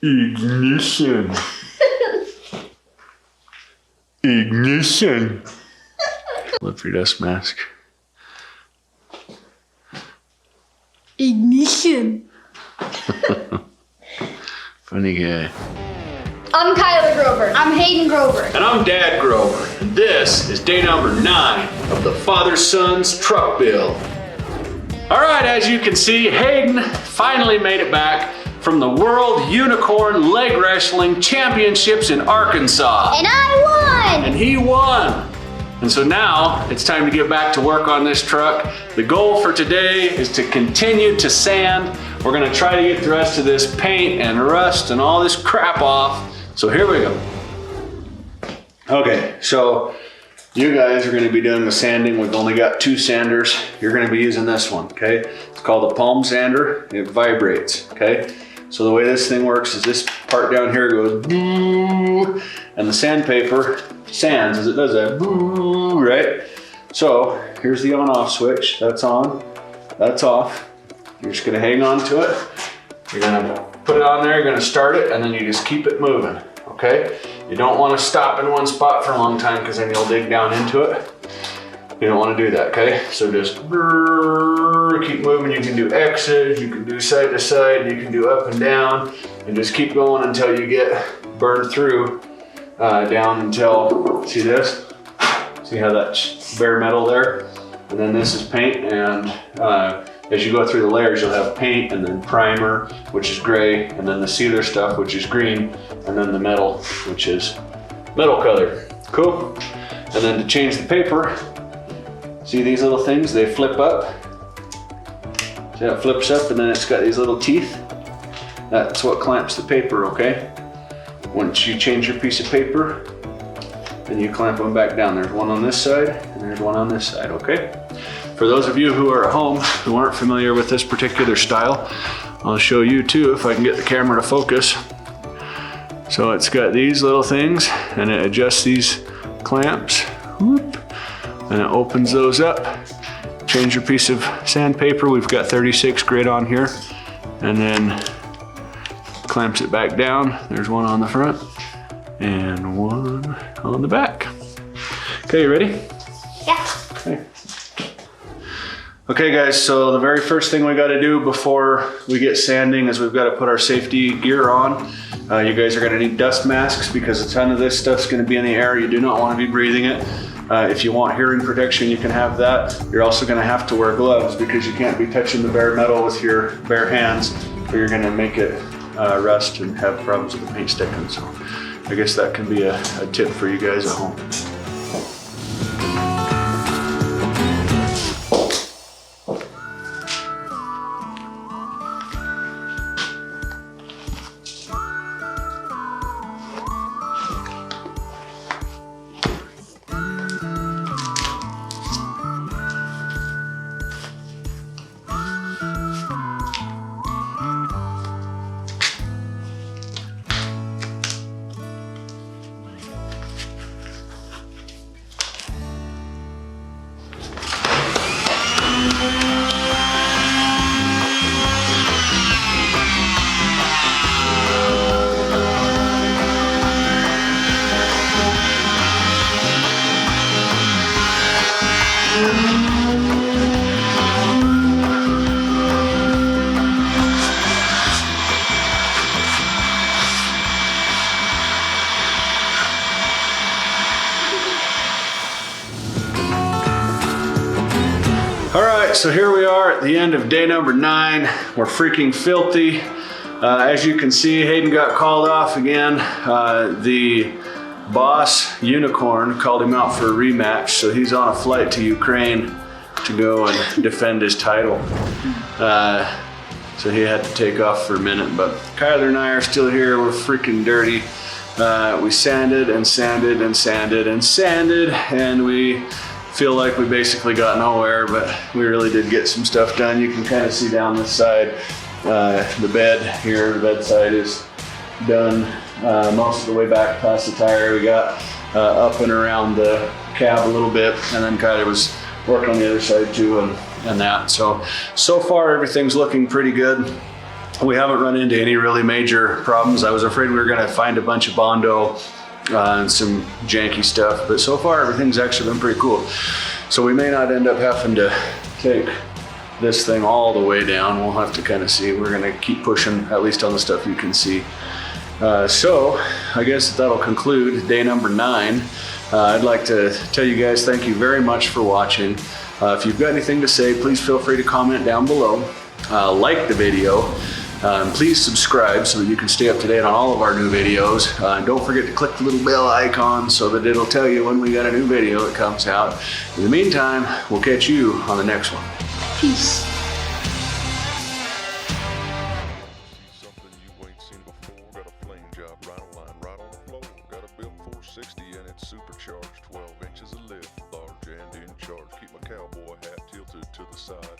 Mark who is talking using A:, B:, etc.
A: Ignition. Ignition. Look for your dust mask.
B: Ignition.
A: Funny guy.
B: I'm Kyler Grover. I'm Hayden Grover.
A: And I'm Dad Grover. And this is day number 9 of the Father-Son's truck build. All right, as you can see, Hayden finally made it back from the World Unicorn Leg Wrestling Championships in Arkansas.
B: And I won!
A: And he won. And so now it's time to get back to work on this truck. The goal for today is to continue to sand. We're gonna try to get the rest of this paint and rust and all this crap off. So here we go. Okay, so you guys are gonna be doing the sanding. We've only got 2 sanders. You're gonna be using this one, okay? It's called a palm sander. It vibrates, okay? So the way this thing works is this part down here goes boo, and the sandpaper sands as it does that, boo, right? So here's the on-off switch. That's on, that's off. You're just gonna hang on to it. You're gonna put it on there, you're gonna start it, and then you just keep it moving, okay? You don't wanna stop in one spot for a long time because then you'll dig down into it. You don't wanna do that, okay? So just keep moving. You can do X's, you can do side to side, you can do up and down, and just keep going until you get burned through down until, see this? See how that's bare metal there? And then this is paint, and as you go through the layers, you'll have paint and then primer, which is gray, and then the sealer stuff, which is green, and then the metal, which is metal color. Cool? And then to change the paper, see these little things? They flip up. See how it flips up, and then it's got these little teeth? That's what clamps the paper, okay? Once you change your piece of paper, then you clamp them back down. There's one on this side, and there's one on this side, okay? For those of you who are at home who aren't familiar with this particular style, I'll show you too if I can get the camera to focus. So it's got these little things, and it adjusts these clamps, whoop, and it opens those up. Change your piece of sandpaper. We've got 36 grit on here, and then clamps it back down. There's one on the front and one on the back. Okay, you ready?
B: Yeah.
A: Okay. Okay guys, so the very first thing we gotta do before we get sanding is we've gotta put our safety gear on. You guys are gonna need dust masks because a ton of this stuff's gonna be in the air. You do not wanna be breathing it. If you want hearing protection, you can have that. You're also gonna have to wear gloves because you can't be touching the bare metal with your bare hands, or you're gonna make it rust and have problems with the paint sticking. So I guess that can be a tip for you guys at home. All right, so here we are at the end of day number 9. We're freaking filthy. As you can see, Hayden got called off again. The boss, Unicorn, called him out for a rematch, so he's on a flight to Ukraine to go and defend his title. So he had to take off for a minute, but Kyler and I are still here. We're freaking dirty. We sanded and sanded and sanded and sanded, and we feel like we basically got nowhere, but we really did get some stuff done. You can kind of see down this side, the bed here, the bedside is done most of the way back past the tire. We got up and around the cab a little bit, and then Kyler was working on the other side too, and that. So far everything's looking pretty good. We haven't run into any really major problems. I was afraid we were gonna find a bunch of Bondo and some janky stuff, but so far everything's actually been pretty cool. So we may not end up having to take this thing all the way down. We'll have to kind of see. We're gonna keep pushing, at least on the stuff you can see. So I guess that'll conclude day number 9. I'd like to tell you guys thank you very much for watching. If you've got anything to say, please feel free to comment down below. Like the video. Please subscribe so that you can stay up to date on all of our new videos. And don't forget to click the little bell icon so that it'll tell you when we got a new video that comes out. In the meantime, we'll catch you on the next one.
B: Peace.
C: Something you ain't seen before. Got a flame job right on line, right on the floor. Got a built 460 and it's supercharged. 12 inches of lift, large and in charge. Keep my cowboy hat tilted to the side.